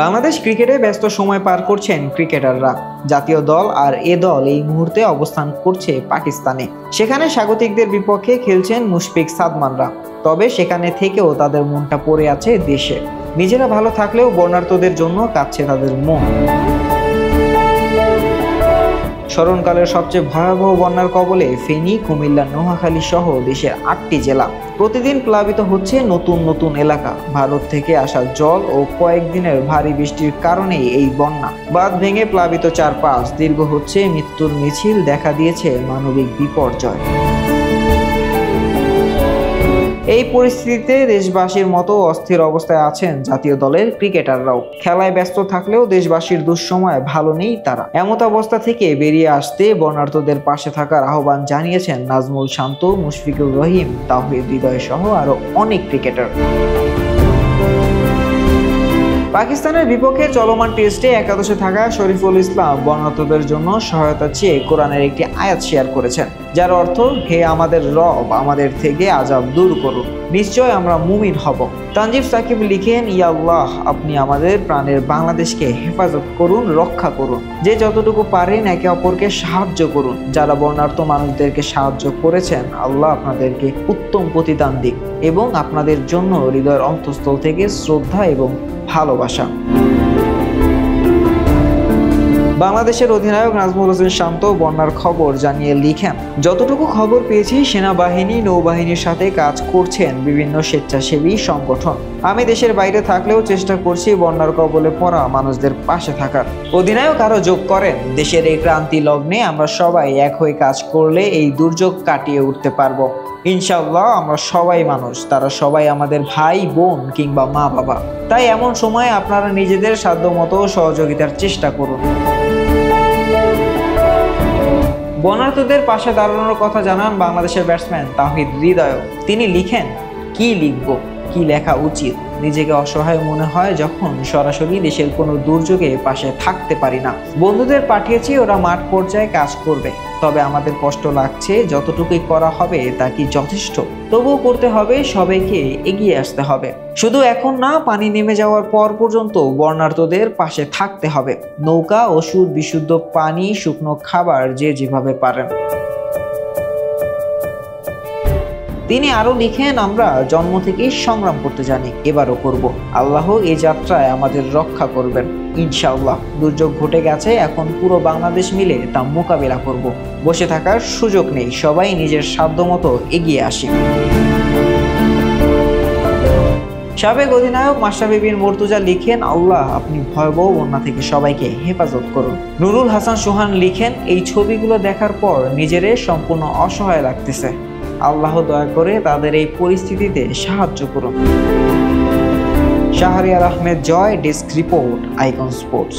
বাংলাদেশ ক্রিকেটে ব্যস্ত সময় পার করছেন ক্রিকেটাররা। জাতীয় দল আর এ দল এই মুহূর্তে অবস্থান করছে পাকিস্তানে। সেখানে স্বাগতিকদের বিপক্ষে খেলছেন মুশফিক সাদমানরা। তবে সেখানে থেকেও তাদের মনটা পড়ে আছে দেশে। নিজেরা ভালো থাকলেও বর্ণার্থদের জন্য কাঁদছে তাদের মন। স্মরণকালের সবচেয়ে ভয়াবহ বন্যার কবলে ফেনী, কুমিল্লা, নোয়াখালী সহ দেশের 8টি জেলা। প্রতিদিন প্লাবিত হচ্ছে নতুন নতুন এলাকা। ভারত থেকে আসা জল ও কয়েকদিনের ভারী বৃষ্টির কারণেই এই বন্যা। বাঁধ ভেঙে প্লাবিত চারপাশ, দীর্ঘ হচ্ছে মৃত্যুর মিছিল, দেখা দিয়েছে মানবিক বিপর্যয়। এই পরিস্থিতিতে দেশবাসীর মতো অস্থির অবস্থায় আছেন জাতীয় দলের ক্রিকেটাররাও। খেলায় ব্যস্ত থাকলেও দেশবাসীর দুঃসময় ভালো নেই তারা। এমত অবস্থা থেকে বেরিয়ে আসতে বর্ণার্থদের পাশে থাকার আহ্বান জানিয়েছেন নাজমুল শান্ত, মুশফিকুর রহিম, তাওহিদ হৃদয় সহ আরো অনেক ক্রিকেটার। পাকিস্তানের বিপক্ষে চলমান টেস্টে একাদশে থাকা শরীফুল ইসলাম বর্ণার্থদের জন্য সহায়তা চেয়ে কোরআনের একটি আয়াত শেয়ার করেছেন, যার অর্থ, হে আমাদের রব, আমাদের থেকে আযাব দূর করুন, নিশ্চয় আমরা মুমিন হব। তানজিব সাকিব লিখেন, ইয়া আল্লাহ, আপনি আমাদের প্রাণের বাংলাদেশকে হেফাজত করুন, রক্ষা করুন। যে যতটুকু পারেন একে অপরকে সাহায্য করুন। যারা বর্ণার্থ মানুষদেরকে সাহায্য করেছেন, আল্লাহ আপনাদেরকে উত্তম প্রতিদান দিক এবং আপনাদের জন্য হৃদয়ের অন্তঃস্থল থেকে শ্রদ্ধা এবং ভালোবাসা। বাংলাদেশের অধিনায়ক নাজমুল হোসেন শান্ত বন্যার খবর জানিয়ে লিখেন, যতটুকু খবর পেয়েছি সেনাবাহিনী, নৌবাহিনীর সাথে কাজ করছেন বিভিন্ন স্বেচ্ছাসেবী সংগঠন। আমি দেশের বাইরে থাকলেও চেষ্টা করছি বন্যার কবলে পড়া মানুষদের পাশে থাকার। অধিনায়ক আরো যোগ করেন, দেশের এই ক্রান্তি লগ্নে আমরা সবাই এক হয়ে কাজ করলে এই দুর্যোগ কাটিয়ে উঠতে পারবো ইনশাআল্লাহ। আমরা সবাই মানুষ, তারা সবাই আমাদের ভাই বোন কিংবা মা বাবা। তাই এমন সময় আপনারা নিজেদের সাধ্যমতো সহযোগিতার চেষ্টা করুন। বর্ণার্থদের পাশে দাঁড়ানোর কথা জানান বাংলাদেশের ব্যাটসম্যান তাওহিদ হৃদয়। তিনি লিখেন, কি লিখব, কি লেখা উচিত। নিজেকে অসহায় মনে হয় যখন সরাসরি দেশের কোনো দুর্যোগে পাশে থাকতে পারি না। বন্ধুদের পাঠিয়েছি, ওরা মাঠ পর্যায়ে কাজ করবে। তবে আমাদের কষ্ট লাগছে, যতটুকুই করা হবে তা কি যথেষ্ট? তবুও করতে হবে, সবাইকে এগিয়ে আসতে হবে। শুধু এখন না, পানি নেমে যাওয়ার পর পর্যন্ত বর্ণার্থদের পাশে থাকতে হবে। নৌকা, ওষুধ, বিশুদ্ধ পানি, শুকনো খাবার, যে যেভাবে পারেন। তিনি আরো লিখেন, আমরা জন্ম থেকেই সংগ্রাম করতে জানি, এবারও করব। আল্লাহ এই যাত্রায় আমাদের রক্ষা করবেন ইনশাআল্লাহ। দুর্যোগ ঘটে গেছে, এখন পুরো বাংলাদেশ মিলে তা মোকাবিলা করব। বসে থাকার সুযোগ নেই, সবাই নিজের সাধ্যমতো এগিয়ে আসি। সাবেক অধিনায়ক মাশরাফি বিন মুর্তজা লিখেন, আল্লাহ আপনি ভয়াবহ বন্যা থেকে সবাইকে হেফাজত করুন। নুরুল হাসান সোহান লিখেন, এই ছবিগুলো দেখার পর নিজেরে সম্পূর্ণ অসহায় লাগতেছে। আল্লাহ দয়া করে তাদের এই পরিস্থিতিতে সাহায্য করুন। শাহরিয়ার আহমেদ জয়, ডেস্ক রিপোর্ট, আইকন স্পোর্টস।